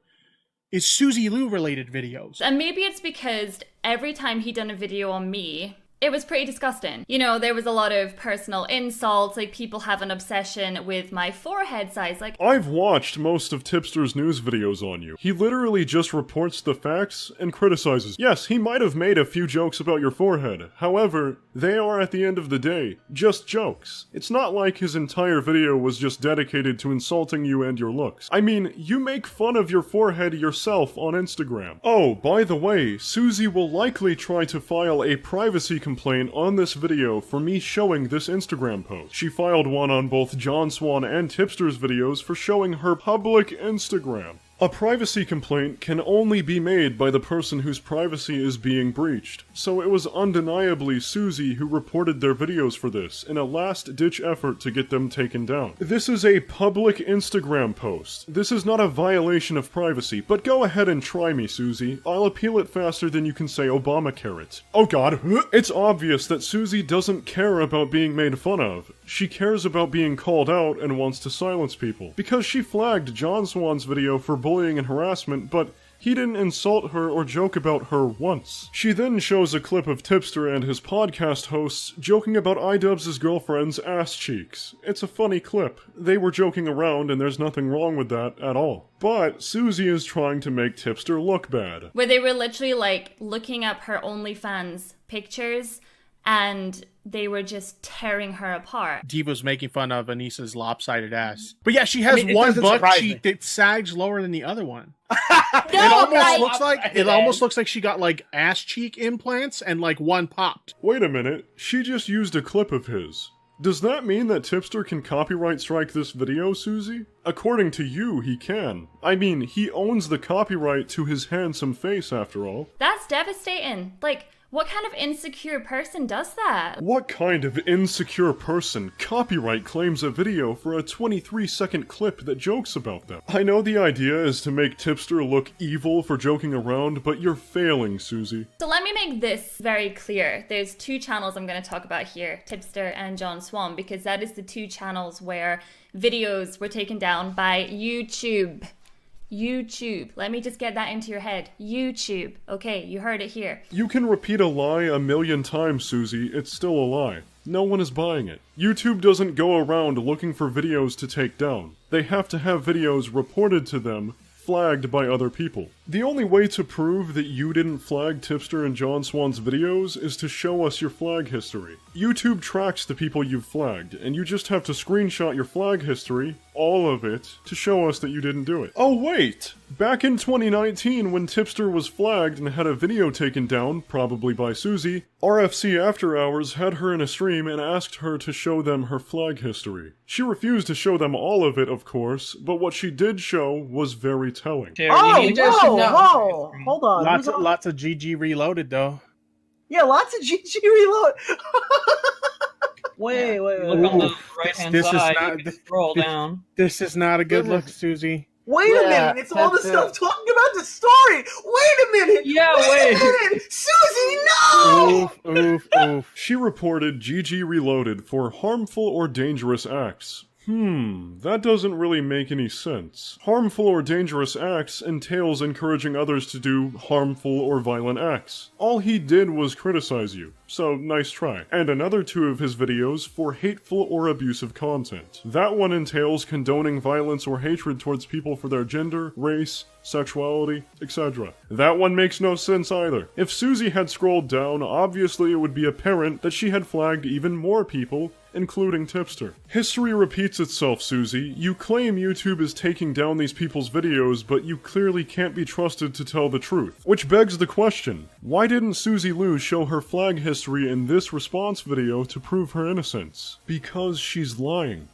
is Suzy Lu related videos. And maybe it's because every time he done a video on me, it was pretty disgusting. You know, there was a lot of personal insults, like people have an obsession with my forehead size, like... I've watched most of Tipster's news videos on you. He literally just reports the facts and criticizes. Yes, he might have made a few jokes about your forehead. However, they are at the end of the day just jokes. It's not like his entire video was just dedicated to insulting you and your looks. I mean, you make fun of your forehead yourself on Instagram. Oh, by the way, Suzy will likely try to file a privacy complaint on this video for me showing this Instagram post. She filed one on both John Swan and Tipster's videos for showing her public Instagram. A privacy complaint can only be made by the person whose privacy is being breached, so it was undeniably Suzy who reported their videos for this in a last-ditch effort to get them taken down. This is a public Instagram post. This is not a violation of privacy, but go ahead and try me, Suzy. I'll appeal it faster than you can say Obamacare it. Oh god. It's obvious that Suzy doesn't care about being made fun of. She cares about being called out and wants to silence people. Because she flagged John Swan's video for bullying and harassment, but he didn't insult her or joke about her once. She then shows a clip of Tipster and his podcast hosts joking about iDubbbz' girlfriend's ass cheeks. It's a funny clip. They were joking around and there's nothing wrong with that at all. But Suzy is trying to make Tipster look bad. Where they were literally like looking up her OnlyFans pictures and they were just tearing her apart. Diva's making fun of Anissa's lopsided ass. But yeah, she has one butt cheek that sags lower than the other one. It almost looks like she got like ass cheek implants and like one popped. Wait a minute, she just used a clip of his. Does that mean that Tipster can copyright strike this video, Suzy? According to you, he can. I mean, he owns the copyright to his handsome face, after all. That's devastating. Like, what kind of insecure person does that? What kind of insecure person copyright claims a video for a 23-second clip that jokes about them? I know the idea is to make Tipster look evil for joking around, but you're failing, Suzy. So let me make this very clear. There's two channels I'm going to talk about here, Tipster and John Swan, because that is the two channels where videos were taken down by YouTube. YouTube. Let me just get that into your head. YouTube. Okay, you heard it here. You can repeat a lie a million times, Suzy. It's still a lie. No one is buying it. YouTube doesn't go around looking for videos to take down. They have to have videos reported to them, flagged by other people. The only way to prove that you didn't flag Tipster and John Swan's videos is to show us your flag history. YouTube tracks the people you've flagged, and you just have to screenshot your flag history, all of it, to show us that you didn't do it. Oh wait! Back in 2019, when Tipster was flagged and had a video taken down, probably by Suzy, RFC After Hours had her in a stream and asked her to show them her flag history. She refused to show them all of it, of course, but what she did show was very telling. Oh, whoa, hold on. Lots of GG Reloaded, though. Yeah, lots of GG Reload. wait. Look on the right-hand side, you can scroll down. This is not a good look, Suzy. Wait a minute, it's all the stuff talking about the story. Wait a minute. Yeah, wait a minute. Suzy, no! Oof. She reported GG Reloaded for harmful or dangerous acts. That doesn't really make any sense. Harmful or dangerous acts entails encouraging others to do harmful or violent acts. All he did was criticize you, so nice try. And another two of his videos for hateful or abusive content. That one entails condoning violence or hatred towards people for their gender, race, sexuality, etc. That one makes no sense either. If Suzy had scrolled down, obviously it would be apparent that she had flagged even more people, including Tipster. History repeats itself, Suzy. You claim YouTube is taking down these people's videos, but you clearly can't be trusted to tell the truth. Which begs the question, why didn't Suzy Lu show her flag history in this response video to prove her innocence? Because she's lying.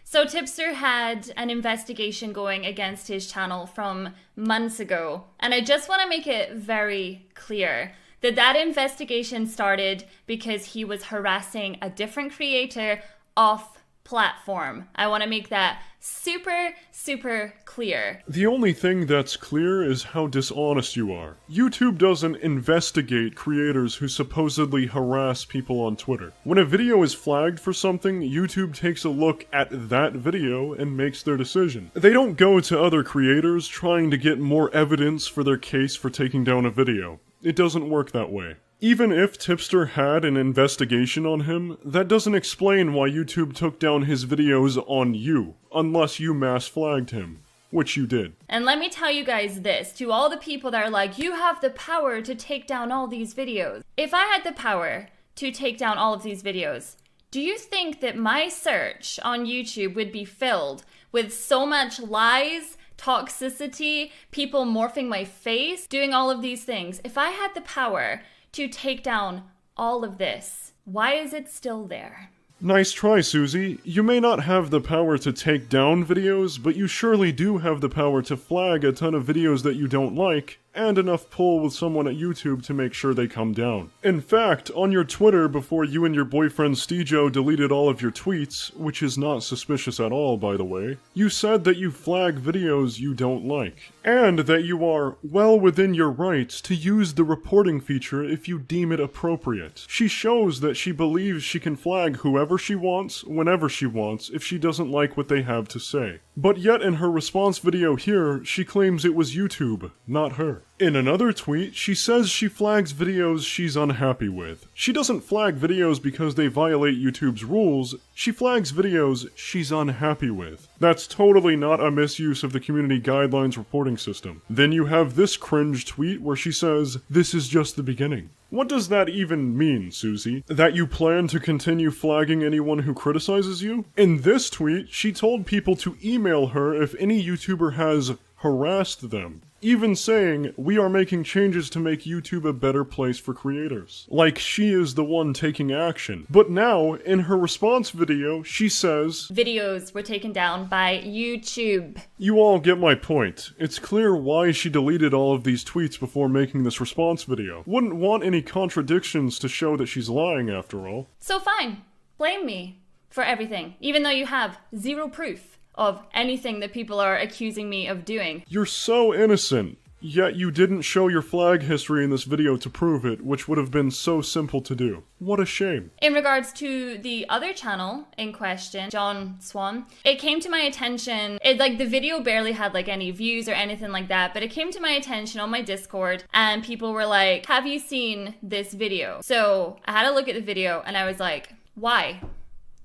So Tipster had an investigation going against his channel from months ago, and I just want to make it very clear that investigation started because he was harassing a different creator off platform. I want to make that super clear. The only thing that's clear is how dishonest you are. YouTube doesn't investigate creators who supposedly harass people on Twitter. When a video is flagged for something, YouTube takes a look at that video and makes their decision. They don't go to other creators trying to get more evidence for their case for taking down a video. It doesn't work that way. Even if Tipster had an investigation on him, that doesn't explain why YouTube took down his videos on you, unless you mass flagged him, which you did. And let me tell you guys this, to all the people that are like, you have the power to take down all these videos. If I had the power to take down all of these videos, do you think that my search on YouTube would be filled with so much lies, toxicity, people morphing my face, doing all of these things? If I had the power to take down all of this, why is it still there? Nice try, Suzy. You may not have the power to take down videos, but you surely do have the power to flag a ton of videos that you don't like, and enough pull with someone at YouTube to make sure they come down. In fact, on your Twitter before you and your boyfriend Stejo deleted all of your tweets, which is not suspicious at all, by the way, you said that you flag videos you don't like, and that you are well within your rights to use the reporting feature if you deem it appropriate. She shows that she believes she can flag whoever she wants, whenever she wants, if she doesn't like what they have to say. But yet in her response video here, she claims it was YouTube, not her. In another tweet, she says she flags videos she's unhappy with. She doesn't flag videos because they violate YouTube's rules, she flags videos she's unhappy with. That's totally not a misuse of the community guidelines reporting system. Then you have this cringe tweet where she says, "This is just the beginning." What does that even mean, Suzy? That you plan to continue flagging anyone who criticizes you? In this tweet, she told people to email her if any YouTuber has harassed them. even saying, we are making changes to make YouTube a better place for creators. Like she is the one taking action. But now, in her response video, she says, videos were taken down by YouTube. You all get my point. It's clear why she deleted all of these tweets before making this response video. Wouldn't want any contradictions to show that she's lying after all. So fine, blame me for everything, even though you have zero proof of anything that people are accusing me of doing. You're so innocent, yet you didn't show your flag history in this video to prove it, which would have been so simple to do. What a shame. In regards to the other channel in question, John Swan, it came to my attention, the video barely had like any views or anything like that, but it came to my attention on my Discord and people were like, have you seen this video? So I had a look at the video and I was like, why?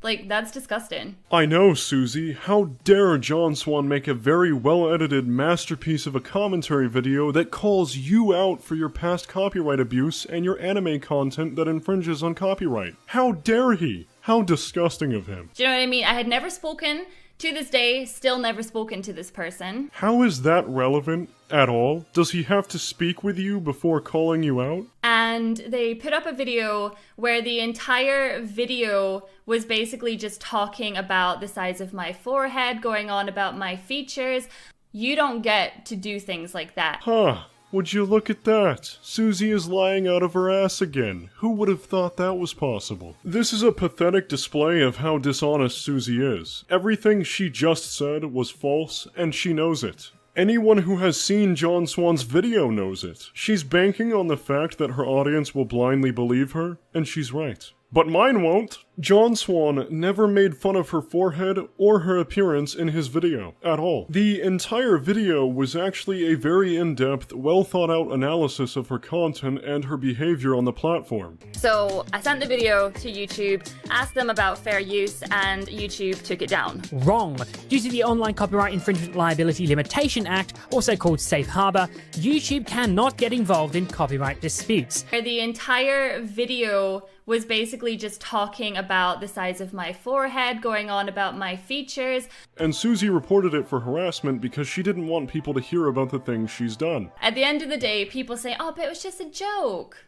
Like, that's disgusting. I know, Suzy. How dare John Swan make a very well-edited masterpiece of a commentary video that calls you out for your past copyright abuse and your anime content that infringes on copyright. How dare he? How disgusting of him. Do you know what I mean? I had never spoken, to this day, still never spoken to this person. How is that relevant at all? Does he have to speak with you before calling you out? And they put up a video where the entire video was basically just talking about the size of my forehead, going on about my features. You don't get to do things like that. Huh. Would you look at that? Suzy is lying out of her ass again. Who would have thought that was possible? This is a pathetic display of how dishonest Suzy is. Everything she just said was false, and she knows it. Anyone who has seen John Swan's video knows it. She's banking on the fact that her audience will blindly believe her, and she's right. But mine won't. John Swan never made fun of her forehead or her appearance in his video, at all. The entire video was actually a very in-depth, well-thought-out analysis of her content and her behavior on the platform. So I sent the video to YouTube, asked them about fair use, and YouTube took it down. Wrong. Due to the Online Copyright Infringement Liability Limitation Act, also called Safe Harbor, YouTube cannot get involved in copyright disputes. The entire video was basically just talking about the size of my forehead, going on about my features. And Suzy reported it for harassment because she didn't want people to hear about the things she's done. At the end of the day, people say, oh, but it was just a joke.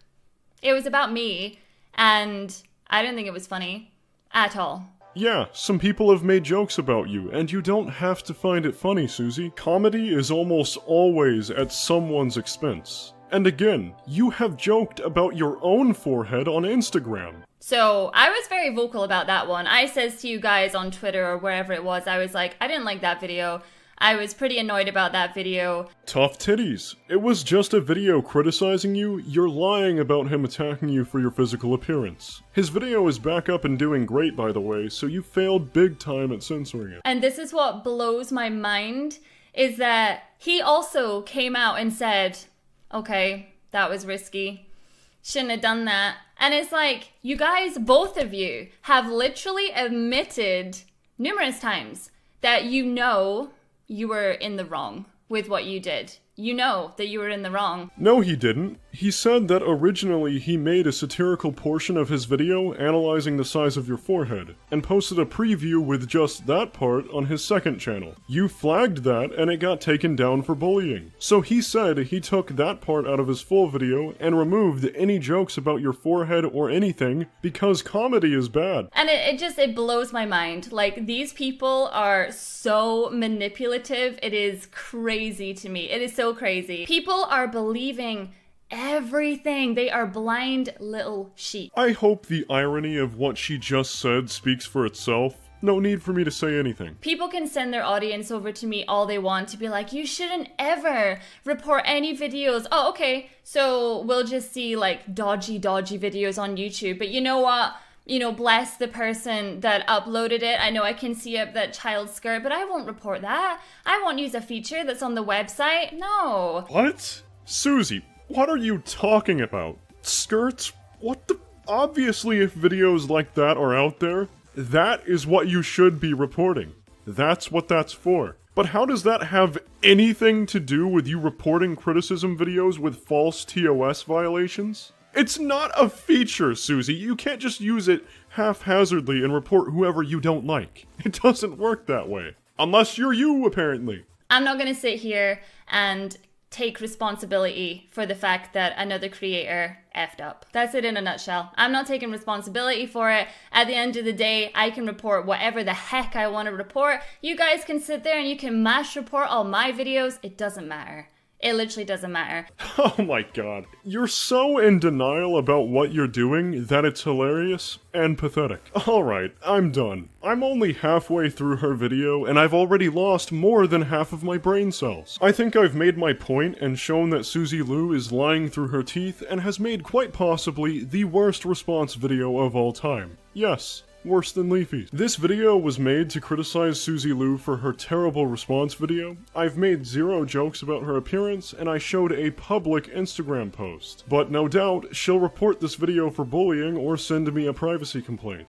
It was about me, and I didn't think it was funny at all. Yeah, some people have made jokes about you, and you don't have to find it funny, Suzy. Comedy is almost always at someone's expense. And again, you have joked about your own forehead on Instagram. So I was very vocal about that one. I says to you guys on Twitter or wherever it was, I was like, I didn't like that video. I was pretty annoyed about that video. Tough titties. It was just a video criticizing you. You're lying about him attacking you for your physical appearance. His video is back up and doing great, by the way, so you failed big time at censoring it. And this is what blows my mind, is that he also came out and said, okay, that was risky. Shouldn't have done that. And it's like, you guys, both of you, have literally admitted numerous times that you know you were in the wrong with what you did. You know that you were in the wrong. No, he didn't. He said that originally he made a satirical portion of his video analyzing the size of your forehead, and posted a preview with just that part on his second channel. You flagged that, and it got taken down for bullying. So he said he took that part out of his full video and removed any jokes about your forehead or anything because comedy is bad. And it blows my mind. Like, these people are so manipulative. It is crazy to me. It is so crazy. People are believing everything. They are blind little sheep. I hope the irony of what she just said speaks for itself. No need for me to say anything. People can send their audience over to me all they want to be like, you shouldn't ever report any videos. Oh, okay. So we'll just see like dodgy videos on YouTube. But you know what? You know, bless the person that uploaded it. I know I can see up that child skirt, but I won't report that. I won't use a feature that's on the website. No. What? Suzy, what are you talking about? Skirts? What the? Obviously, if videos like that are out there, that is what you should be reporting. That's what that's for. But how does that have anything to do with you reporting criticism videos with false TOS violations? It's not a feature, Suzy. You can't just use it haphazardly and report whoever you don't like. It doesn't work that way. Unless you're you, apparently. I'm not gonna sit here and take responsibility for the fact that another creator effed up. That's it in a nutshell. I'm not taking responsibility for it. At the end of the day, I can report whatever the heck I want to report. You guys can sit there and you can mash report all my videos. It doesn't matter. It literally doesn't matter. Oh my god. You're so in denial about what you're doing that it's hilarious and pathetic. Alright, I'm done. I'm only halfway through her video and I've already lost more than half of my brain cells. I think I've made my point and shown that Suzy Lu is lying through her teeth and has made quite possibly the worst response video of all time. Yes. Worse than Leafy's. This video was made to criticize Suzy Lu for her terrible response video. I've made 0 jokes about her appearance, and I showed a public Instagram post. But no doubt, she'll report this video for bullying or send me a privacy complaint.